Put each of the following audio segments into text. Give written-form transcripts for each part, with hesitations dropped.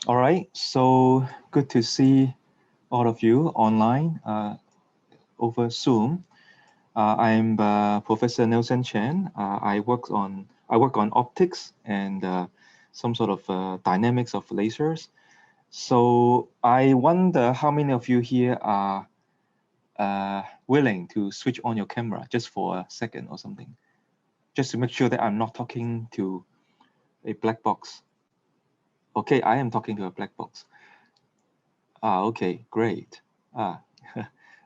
All right, so good to see all of you online over Zoom. I'm Professor Nelson Chen. I work on optics and some sort of dynamics of lasers. So I wonder how many of you here are willing to switch on your camera just for a second or something, just to make sure that I'm not talking to a black box. Okay, I am talking to a black box. Okay, great. Ah,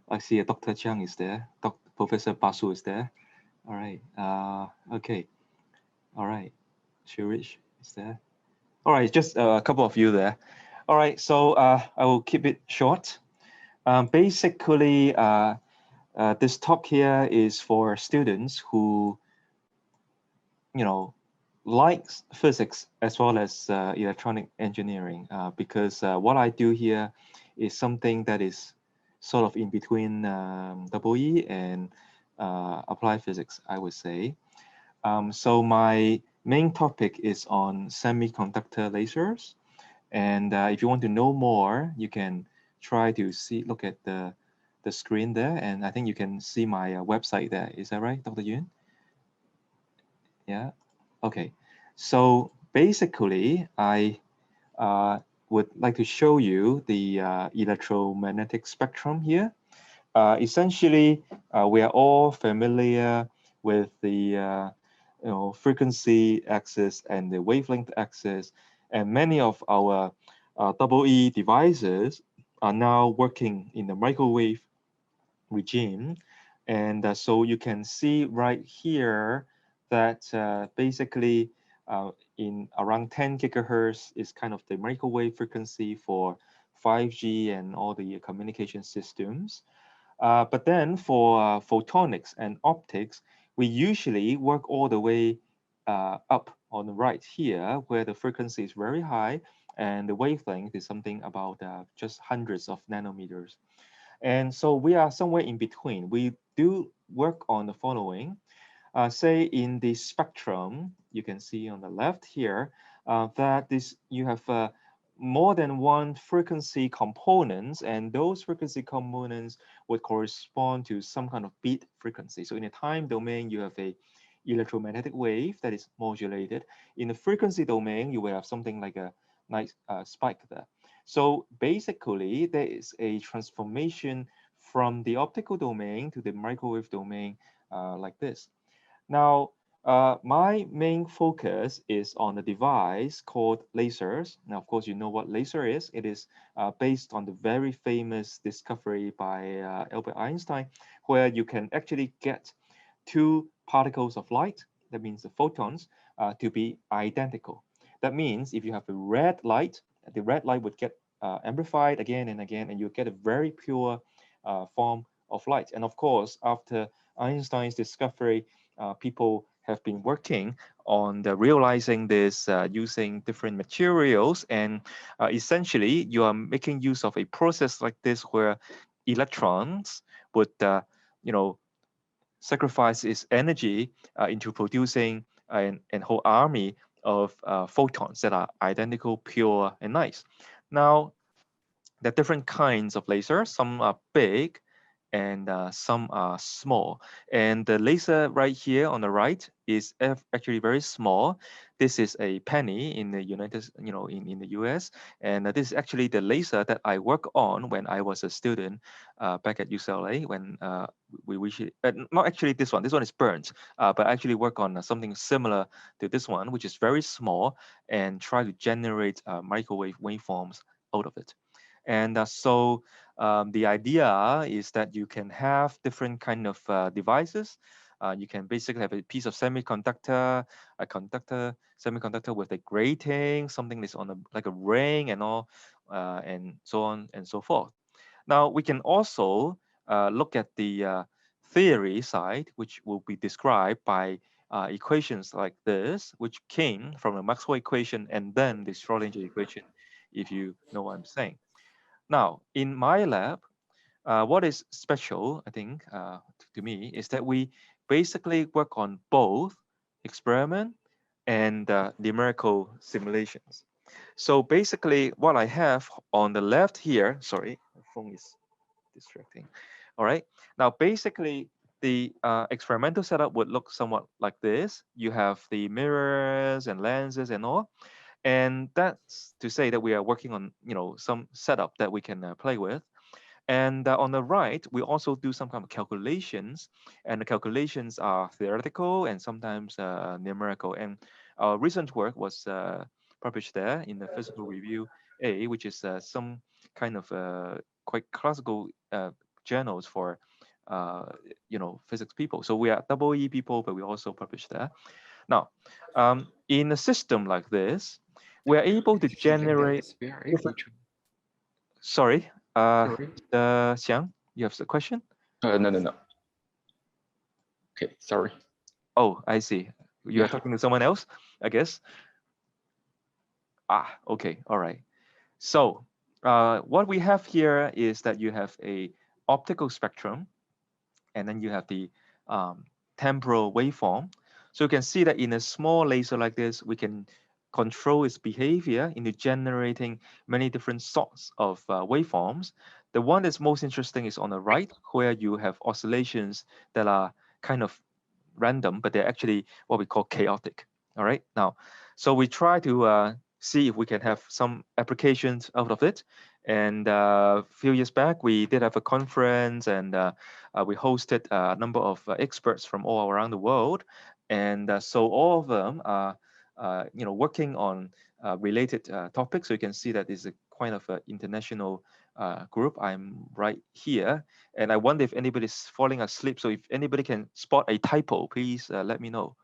I see Dr. Chiang is there. Professor Basu is there. All right. Okay. All right. Shirish is there. All right, just a couple of you there. All right, so I will keep it short. Basically, this talk here is for students who, you know, likes physics as well as electronic engineering, because what I do here is something that is sort of in between EE and applied physics, I would say. So my main topic is on semiconductor lasers. And if you want to know more, you can try to look at the screen there. And I think you can see my website there. Is that right, Dr. Yun? Yeah. Okay. So basically, I would like to show you the electromagnetic spectrum here. Essentially, we are all familiar with the frequency axis and the wavelength axis, and many of our EE devices are now working in the microwave regime. And so you can see right here that basically in around 10 gigahertz is kind of the microwave frequency for 5G and all the communication systems. But then for photonics and optics, we usually work all the way up on the right here, where the frequency is very high and the wavelength is something about just hundreds of nanometers. And so we are somewhere in between. We do work on the following. Say in the spectrum, you can see on the left here that you have more than one frequency components, and those frequency components would correspond to some kind of bit frequency. So in a time domain, you have a electromagnetic wave that is modulated. In the frequency domain, you will have something like a nice spike there. So basically, there is a transformation from the optical domain to the microwave domain like this. Now, my main focus is on a device called lasers. Now, of course, you know what laser is. It is based on the very famous discovery by Albert Einstein, where you can actually get two particles of light, that means the photons, to be identical. That means if you have a red light, the red light would get amplified again and again, and you get a very pure form of light. And of course, after Einstein's discovery, people have been working on realizing this using different materials. And essentially, you are making use of a process like this where electrons would, you know, sacrifice its energy into producing an whole army of photons that are identical, pure, and nice. Now, there are different kinds of lasers. Some are big and some are small. And the laser right here on the right is actually very small. This is a penny in the in the US. And this is actually the laser that I work on when I was a student back at UCLA when we not actually this one. This one is burnt, but I actually work on something similar to this one, which is very small, and try to generate microwave waveforms out of it. And so the idea is that you can have different kind of devices. You can basically have a piece of semiconductor, semiconductor with a grating, something that's on like a ring and all, and so on and so forth. Now we can also look at the theory side, which will be described by equations like this, which came from the Maxwell equation and then the Schrodinger equation, if you know what I'm saying. Now, in my lab, what is special, I think, to me, is that we basically work on both experiment and numerical simulations. So basically what I have on the left here, sorry, my phone is distracting. All right. Now, basically, the experimental setup would look somewhat like this. You have the mirrors and lenses and all. And that's to say that we are working on, some setup that we can play with. And on the right, we also do some kind of calculations, and the calculations are theoretical and sometimes numerical. And our recent work was published there in the Physical Review A, which is some kind of quite classical journals for physics people. So we are double E people, but we also publish there. Now, in a system like this, we are able to generate We are able different. to. Sorry, Sorry. Xiang, you have the question? No, no, no. Okay, sorry. Oh, I see. You are Yeah. talking to someone else, I guess. Ah, okay, all right. So what we have here is that you have a optical spectrum, and then you have the um, temporal waveform. So you can see that in a small laser like this, we can control its behavior into generating many different sorts of waveforms. The one that's most interesting is on the right, where you have oscillations that are kind of random, but they're actually what we call chaotic. All right. Now, so we try to see if we can have some applications out of it. And a few years back, we did have a conference, and we hosted a number of experts from all around the world. And so all of them are, working on related topics. So you can see that it's a kind of an international group. I'm right here, and I wonder if anybody's falling asleep. So if anybody can spot a typo, please let me know.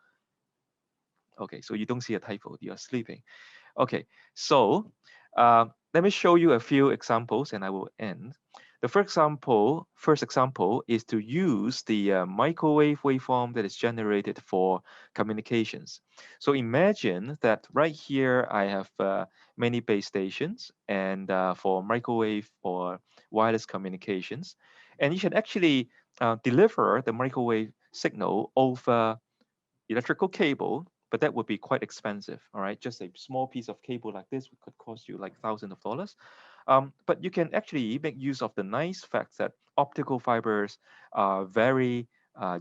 Okay, so you don't see a typo, you're sleeping. Okay, so let me show you a few examples and I will end. The first example is to use the microwave waveform that is generated for communications. So imagine that right here I have many base stations and for microwave or wireless communications. And you should actually deliver the microwave signal over electrical cable, but that would be quite expensive. All right, just a small piece of cable like this could cost you like thousands of dollars. But you can actually make use of the nice fact that optical fibers are very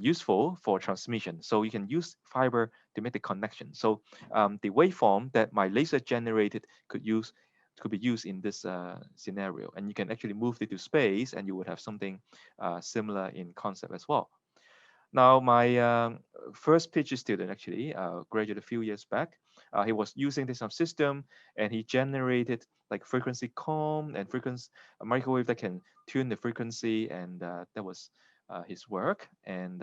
useful for transmission. So you can use fiber to make the connection. So the waveform that my laser generated could be used in this scenario, and you can actually move it to space, and you would have something similar in concept as well. Now, my first PhD student actually graduated a few years back. He was using this system, and he generated like frequency comb and frequency a microwave that can tune the frequency, and that was his work. And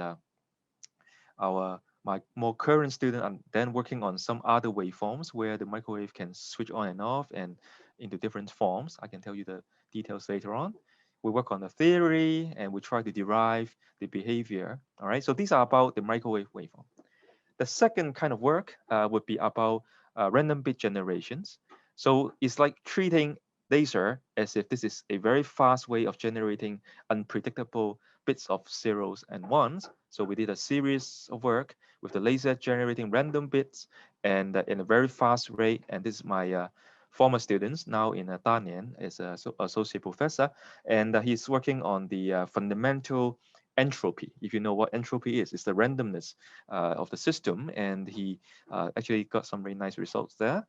our my more current student are then working on some other waveforms where the microwave can switch on and off and into different forms. I can tell you the details later on. We work on the theory and we try to derive the behavior. All right, so these are about the microwave waveform. The second kind of work would be about random bit generations. So it's like treating laser as if this is a very fast way of generating unpredictable bits of zeros and ones. So we did a series of work with the laser generating random bits and in a very fast rate. And this is my former students now in Danian as an associate professor. And he's working on the fundamental entropy. If you know what entropy is, it's the randomness of the system, and he actually got some very nice results there.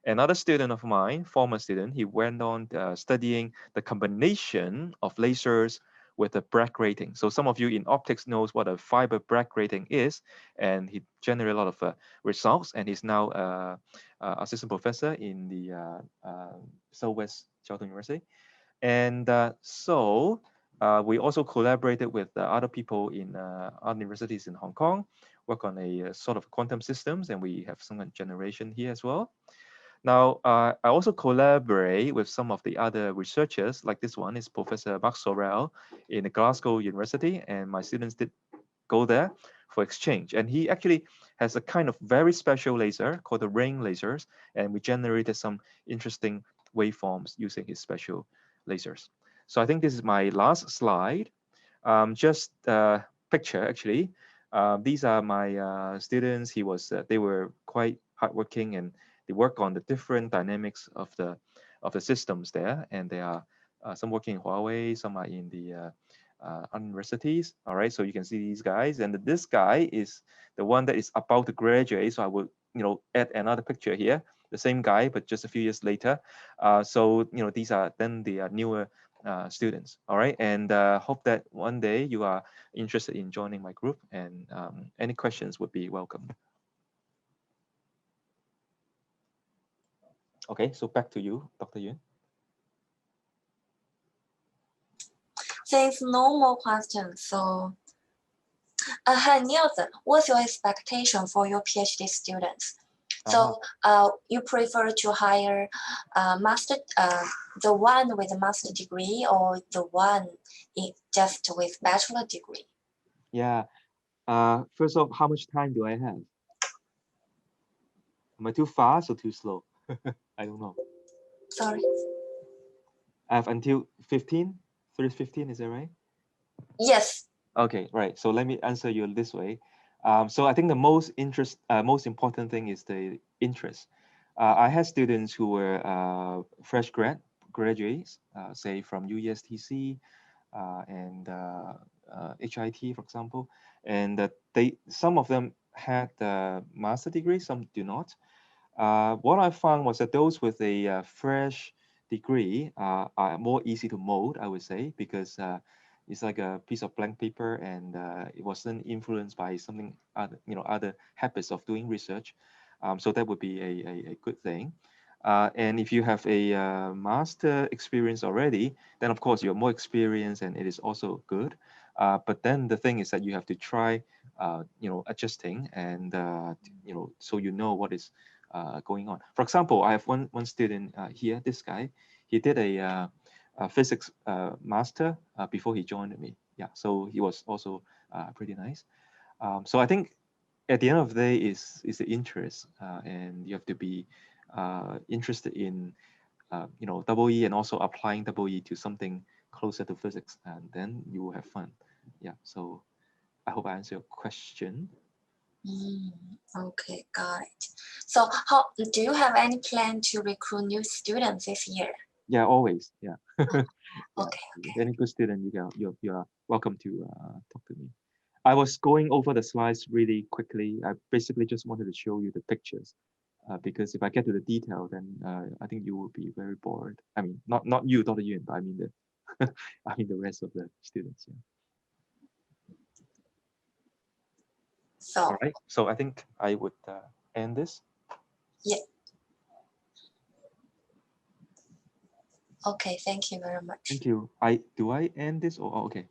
Another student of mine, former student, he went on studying the combination of lasers with a Bragg grating. So some of you in optics knows what a fiber Bragg grating is, and he generated a lot of results, and he's now assistant professor in the Southwest Jiao University. And we also collaborated with other people in other universities in Hong Kong, work on a sort of quantum systems, and we have some generation here as well. Now, I also collaborate with some of the other researchers, like this one is Professor Mark Sorrell in Glasgow University, and my students did go there for exchange. And he actually has a kind of very special laser called the ring lasers, and we generated some interesting waveforms using his special lasers. So I think this is my last slide. Just picture actually. These are my students. They were quite hardworking and they work on the different dynamics of the systems there, and they are some working in Huawei, some are in the universities. All right, so you can see these guys, and this guy is the one that is about to graduate. So I will, add another picture here, the same guy, but just a few years later. So these are then the newer students. All right, and hope that one day you are interested in joining my group, and any questions would be welcome. Okay, so back to you, Dr. Yun. There's no more questions. So, hi Niels, what's your expectation for your PhD students? So, you prefer to hire the one with a master degree or the one just with bachelor degree? Yeah. First off, how much time do I have? Am I too fast or too slow? I don't know. Sorry. I have until 15, 3:15, is that right? Yes. Okay, right. So let me answer you this way. So I think the most most important thing is the interest. I had students who were fresh graduates, say from UESTC and HIT, for example, and some of them had a master degree, some do not. What I found was that those with a fresh degree are more easy to mold, I would say, because it's like a piece of blank paper, and it wasn't influenced by something other habits of doing research. So that would be a good thing. And if you have a master experience already, then of course you're more experienced, and it is also good. But then the thing is that you have to try, adjusting, and so what is going on. For example, I have one student here. This guy, he did a physics master before he joined me. Yeah, so he was also pretty nice. So I think at the end of the day is the interest, and you have to be interested in double E, and also applying double E to something closer to physics, and then you will have fun. Yeah, so I hope I answered your question. Okay, got it. So how do you have any plan to recruit new students this year? Yeah, always. Yeah. Yeah. Okay. Any good student, you are welcome to talk to me. I was going over the slides really quickly. I basically just wanted to show you the pictures, because if I get to the detail, then I think you will be very bored. I mean, not you, Dr. Yun, but I mean the rest of the students. Yeah. So, all right. So I think I would end this. yeah. Okay, thank you very much. Thank you. Do I end this or okay?